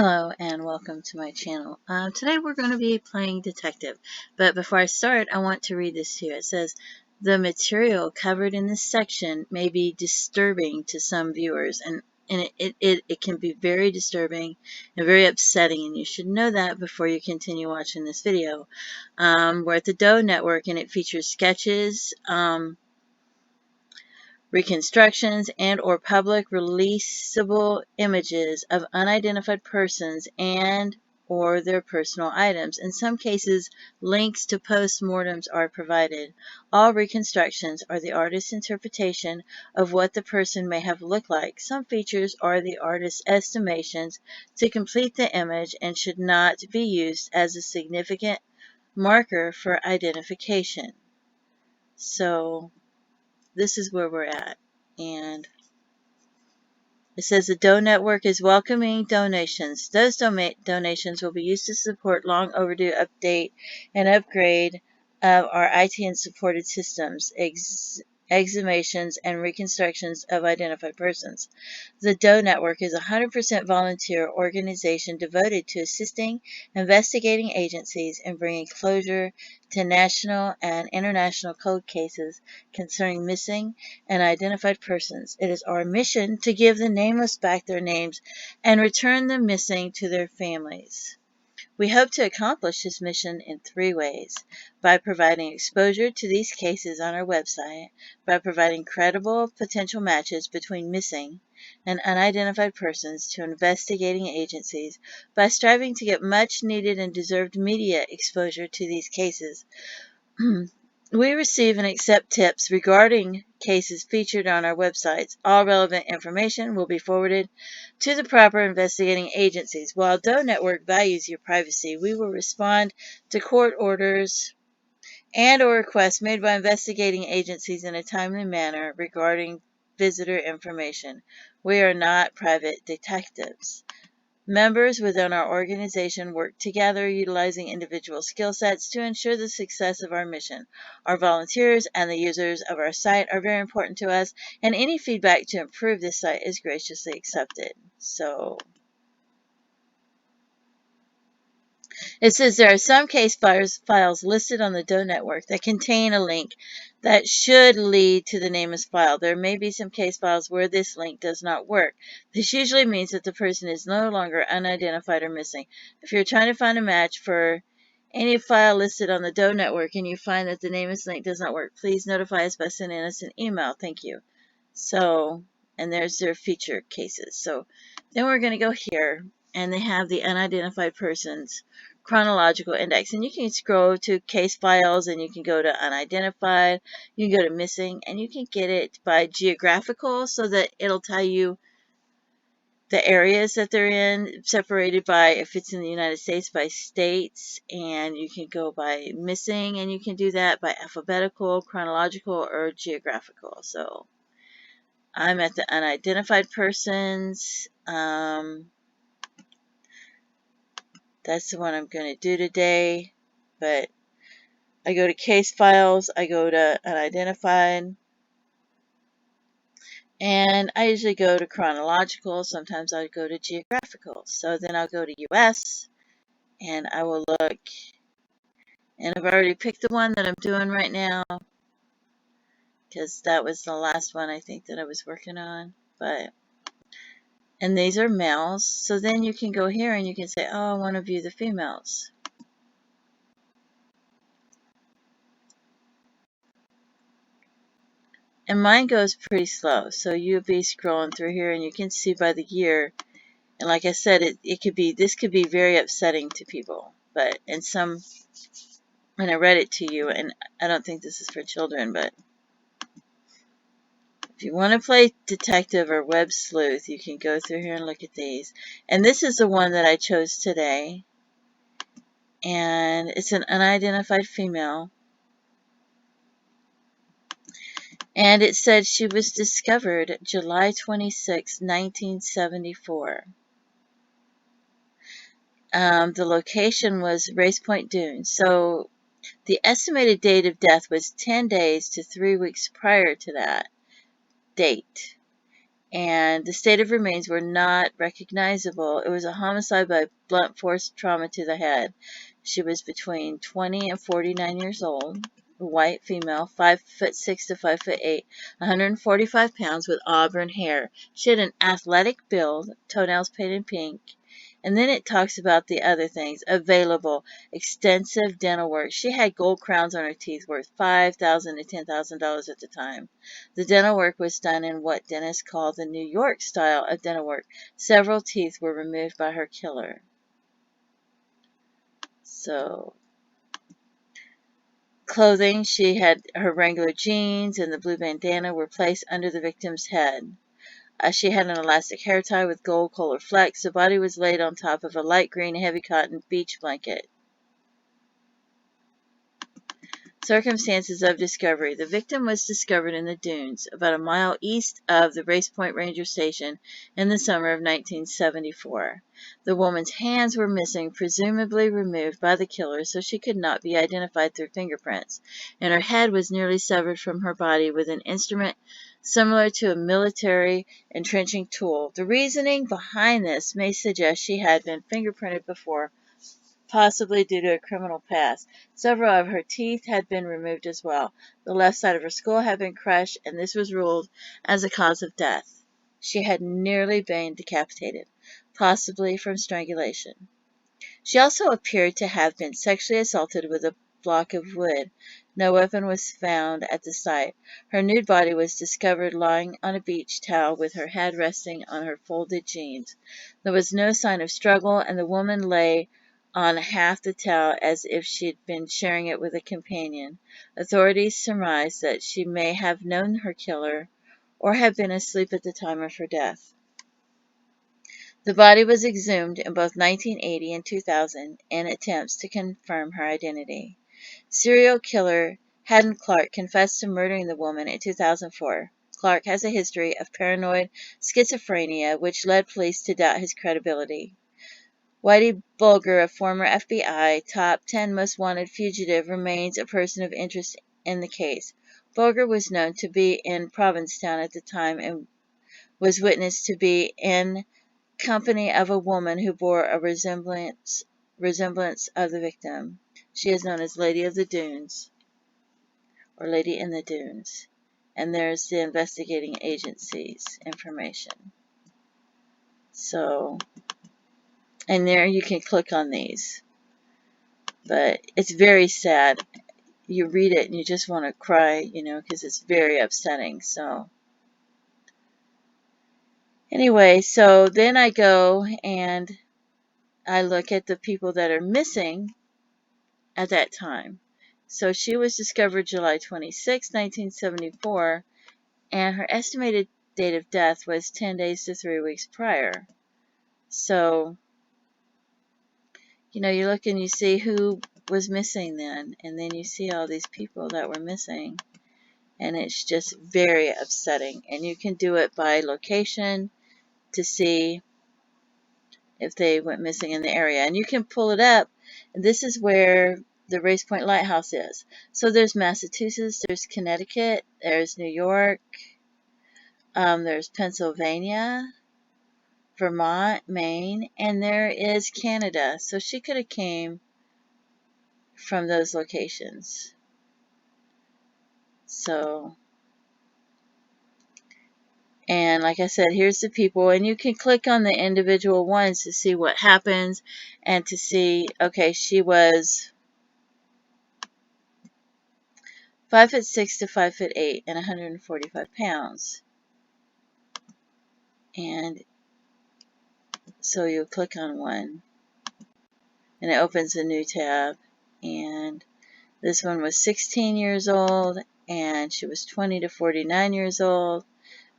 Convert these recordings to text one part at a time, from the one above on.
Hello and welcome to my channel. Today we're going to be playing detective, but before I start I want to read this to you. It says, the material covered in this section may be disturbing to some viewers, and it can be very disturbing and very upsetting, and you should know that before you continue watching this video. We're at the Doe Network, and it features sketches, reconstructions, and or public releasable images of unidentified persons and or their personal items. In some cases, links to post-mortems are provided. All reconstructions are the artist's interpretation of what the person may have looked like. Some features are the artist's estimations to complete the image and should not be used as a significant marker for identification. So this is where we're at, and it says the Doe Network is welcoming donations. Those donations will be used to support long overdue update and upgrade of our IT and supported systems, exhumations, and reconstructions of identified persons. The Doe Network is a 100% volunteer organization devoted to assisting investigating agencies in bringing closure to national and international cold cases concerning missing and identified persons. It is our mission to give the nameless back their names and return the missing to their families. We hope to accomplish this mission in 3 ways: by providing exposure to these cases on our website, by providing credible potential matches between missing and unidentified persons to investigating agencies, by striving to get much needed and deserved media exposure to these cases. We receive and accept tips regarding cases featured on our websites. All relevant information will be forwarded to the proper investigating agencies. While Doe Network values your privacy, we will respond to court orders and or requests made by investigating agencies in a timely manner regarding visitor information. We are not private detectives. Members within our organization work together, utilizing individual skill sets to ensure the success of our mission. Our volunteers and the users of our site are very important to us, and any feedback to improve this site is graciously accepted. So it says there are some case files listed on the Doe Network that contain a link that should lead to the nameless file. There may be some case files where this link does not work. This usually means that the person is no longer unidentified or missing. If you're trying to find a match for any file listed on the Doe Network and you find that the nameless link does not work, please notify us by sending us an email. Thank you. So, and there's their feature cases. So then we're going to go here, and they have the unidentified persons chronological index, and you can scroll to case files, and you can go to unidentified, you can go to missing, and you can get it by geographical, so that it'll tell you the areas that they're in, separated by, if it's in the United States, by states, and you can go by missing, and you can do that by alphabetical, chronological, or geographical. So I'm at the unidentified persons. That's the one I'm going to do today, but I go to case files, I go to unidentified, and I usually go to chronological. Sometimes I'll go to geographical. So then I'll go to US, and I will look, and I've already picked the one that I'm doing right now, because that was the last one I think that I was working on. And these are males, so then you can go here and you can say, oh, I want to view the females. And mine goes pretty slow, so you'll be scrolling through here, and you can see by the year. And like I said, this could be very upsetting to people. But when I read it to you, and I don't think this is for children, but if you want to play detective or web sleuth, you can go through here and look at these. And this is the one that I chose today, and it's an unidentified female. And it said she was discovered July 26, 1974. The location was Race Point Dunes. So the estimated date of death was 10 days to 3 weeks prior to that date. and the state of remains were not recognizable. It was a homicide by blunt force trauma to the head. She was between 20 and 49 years old, a white female, 5'6" to 5'8", 145 pounds, with auburn hair. She had an athletic build, toenails painted pink. And then it talks about the other things available: extensive dental work. She had gold crowns on her teeth worth $5,000 to $10,000 at the time. The dental work was done in what dentists call the New York style of dental work. Several teeth were removed by her killer. So, clothing, she had her Wrangler jeans and the blue bandana were placed under the victim's head. She had an elastic hair tie with gold colored flecks. The body was laid on top of a light green heavy cotton beach blanket. Circumstances of discovery. The victim was discovered in the dunes, about a mile east of the Race Point Ranger Station, in the summer of 1974. The woman's hands were missing, presumably removed by the killer, so she could not be identified through fingerprints, and her head was nearly severed from her body with an instrument similar to a military entrenching tool. The reasoning behind this may suggest she had been fingerprinted before, possibly due to a criminal past. Several of her teeth had been removed as well. The left side of her skull had been crushed, and this was ruled as a cause of death. She had nearly been decapitated, possibly from strangulation. She also appeared to have been sexually assaulted with a block of wood. No weapon was found at the site. Her nude body was discovered lying on a beach towel with her head resting on her folded jeans. There was no sign of struggle, and the woman lay on half the towel as if she'd been sharing it with a companion. Authorities surmised that she may have known her killer or had been asleep at the time of her death. The body was exhumed in both 1980 and 2000 in attempts to confirm her identity. Serial killer Haddon Clark confessed to murdering the woman in 2004. Clark has a history of paranoid schizophrenia, which led police to doubt his credibility. Whitey Bulger, a former FBI top 10 most wanted fugitive, remains a person of interest in the case. Bulger was known to be in Provincetown at the time and was witnessed to be in company of a woman who bore a resemblance of the victim. She is known as Lady of the Dunes, or Lady in the Dunes. And there's the investigating agency's information. So, and there you can click on these. But it's very sad. You read it and you just want to cry, because it's very upsetting. So, anyway, so then I go and I look at the people that are missing at that time. So she was discovered July 26, 1974, and her estimated date of death was 10 days to 3 weeks prior. So, you look and you see who was missing then, and then you see all these people that were missing, and it's just very upsetting. And you can do it by location to see if they went missing in the area. And you can pull it up, and this is where the Race Point Lighthouse is. So there's Massachusetts, there's Connecticut, there's New York, there's Pennsylvania, Vermont, Maine, and there is Canada. So she could have came from those locations. So, and like I said, here's the people, and you can click on the individual ones to see what happens and to see, okay, she was 5'6" to 5'8" and 145 pounds. And so you click on one and it opens a new tab. And this one was 16 years old and she was 20 to 49 years old,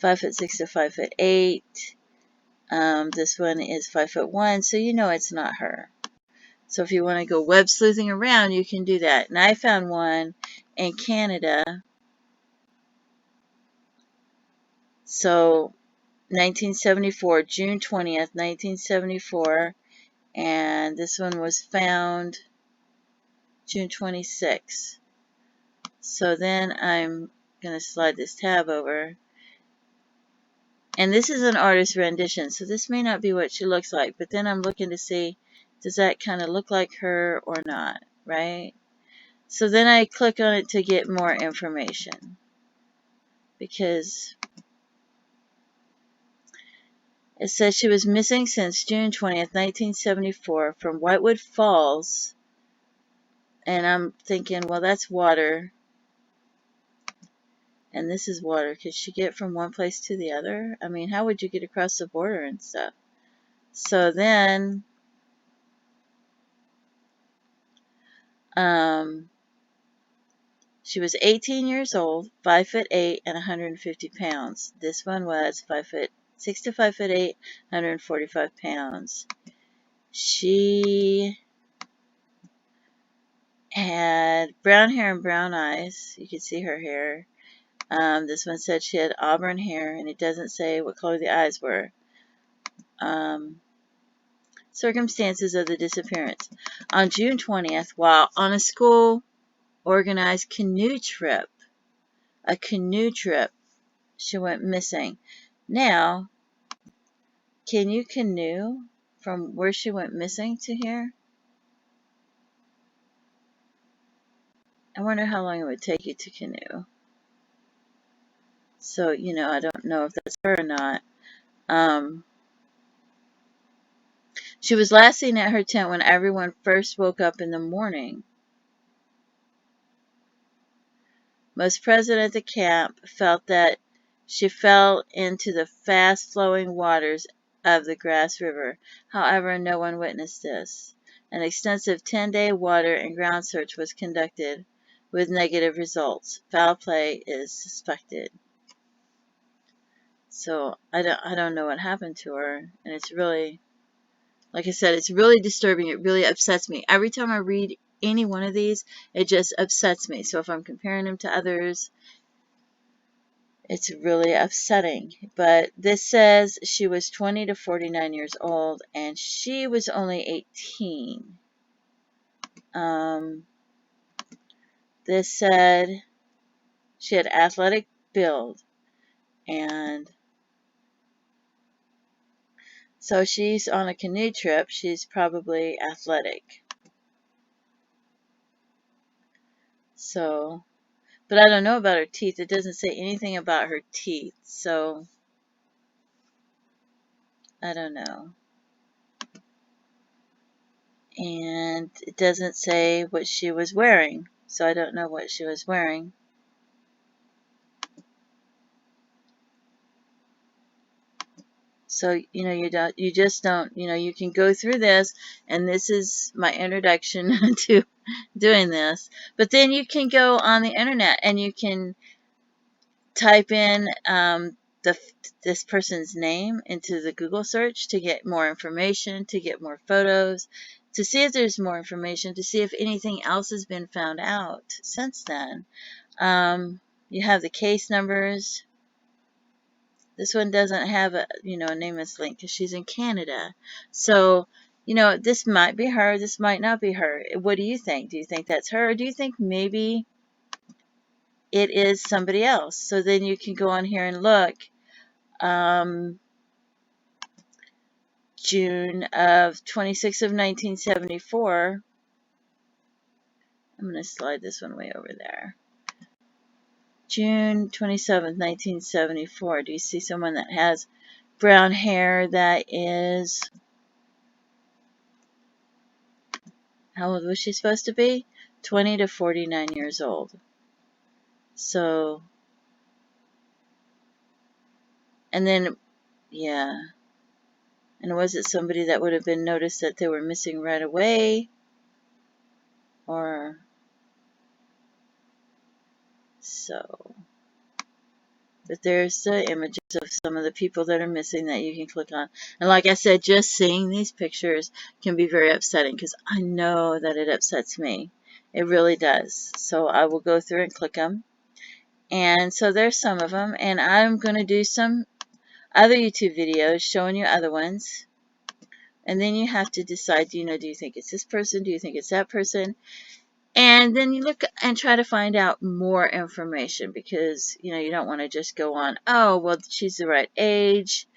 5'6" to 5'8". This one is 5'1", so you know it's not her. So if you want to go web sleuthing around, you can do that. And I found one in Canada. So 1974, June 20th, 1974. And this one was found June 26th. So then I'm going to slide this tab over. And this is an artist rendition, so this may not be what she looks like, but then I'm looking to see, does that kind of look like her or not, right? So then I click on it to get more information, because it says she was missing since June 20th, 1974 from Whitewood Falls, and I'm thinking, well, that's water, and this is water. Could she get from one place to the other? I mean, how would you get across the border and stuff? So then, she was 18 years old, 5'8", and 150 pounds. This one was 6 to 5'8", 145 pounds. She had brown hair and brown eyes. You can see her hair. This one said she had auburn hair, and it doesn't say what color the eyes were. Circumstances of the disappearance. On June 20th, while on a school-organized canoe trip, she went missing. Now, can you canoe from where she went missing to here? I wonder how long it would take you to canoe. So, I don't know if that's her or not. She was last seen at her tent when everyone first woke up in the morning. Most present at the camp felt that she fell into the fast-flowing waters of the Grass River. However, no one witnessed this. An extensive 10-day water and ground search was conducted with negative results. Foul play is suspected. So I don't know what happened to her, and it's really, like I said, it's really disturbing. It really upsets me. Every time I read any one of these, it just upsets me. So if I'm comparing them to others, it's really upsetting. But this says she was 20 to 49 years old, and she was only 18. This said she had athletic build, and so she's on a canoe trip. She's probably athletic. So, but I don't know about her teeth. It doesn't say anything about her teeth, so I don't know. And it doesn't say what she was wearing, so I don't know what she was wearing. So, you just don't, you can go through this, and this is my introduction to doing this. But then you can go on the internet and you can type in this person's name into the Google search to get more information, to get more photos, to see if there's more information, to see if anything else has been found out since then. You have the case numbers. This one doesn't have a nameless link because she's in Canada. So, this might be her, this might not be her. What do you think? Do you think that's her, or do you think maybe it is somebody else? So then you can go on here and look. June of 26th of 1974. I'm going to slide this one way over there. June 27th, 1974. Do you see someone that has brown hair that is, how old was she supposed to be? 20 to 49 years old. So, and then, yeah. And was it somebody that would have been noticed that they were missing right away? Or, so. But there's the images of some of the people that are missing that you can click on. And like I said, just seeing these pictures can be very upsetting because I know that it upsets me. It really does. So I will go through and click them. And so there's some of them. And I'm going to do some other YouTube videos showing you other ones. And then you have to decide, do you think it's this person? Do you think it's that person? And then you look and try to find out more information because, you don't want to just go on, oh, well, she's the right age,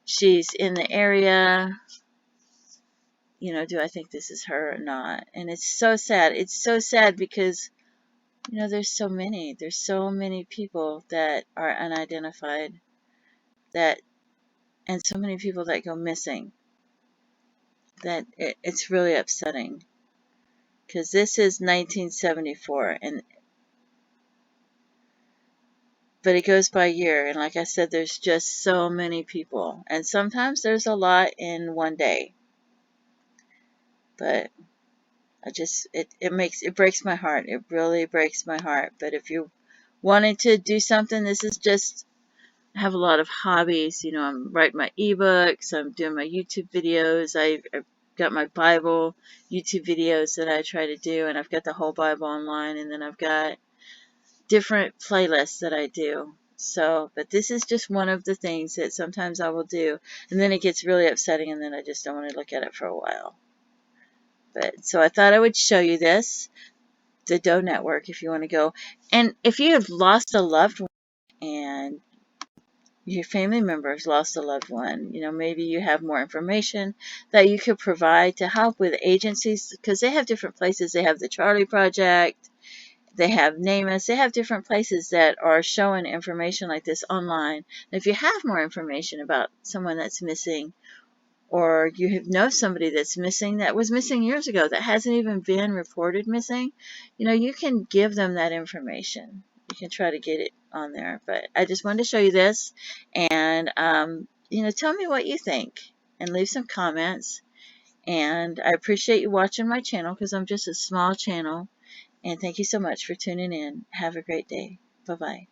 she's in the area, do I think this is her or not? And it's so sad. It's so sad because, there's so many people that are unidentified that, and so many people that go missing that it's really upsetting because this is 1974 but it goes by year, and like I said, there's just so many people, and sometimes there's a lot in one day, but it breaks my heart. It really breaks my heart. But if you wanted to do something, this is just, I have a lot of hobbies. I'm writing my ebooks, I'm doing my YouTube videos, I've got my Bible YouTube videos that I try to do, and I've got the whole Bible online, and then I've got different playlists that I do. So, but this is just one of the things that sometimes I will do, and then it gets really upsetting, and then I just don't want to look at it for a while. But so I thought I would show you this, the Doe Network, if you want to go. And if you have lost a loved one and your family member has lost a loved one, maybe you have more information that you could provide to help with agencies, because they have different places. They have the Charlie Project, they have NamUs, they have different places that are showing information like this online. And if you have more information about someone that's missing, or you know somebody that's missing that was missing years ago that hasn't even been reported missing, you can give them that information. You can try to get it on there. But I just wanted to show you this, and tell me what you think and leave some comments. And I appreciate you watching my channel because I'm just a small channel. And thank you so much for tuning in. Have a great day. Bye-bye.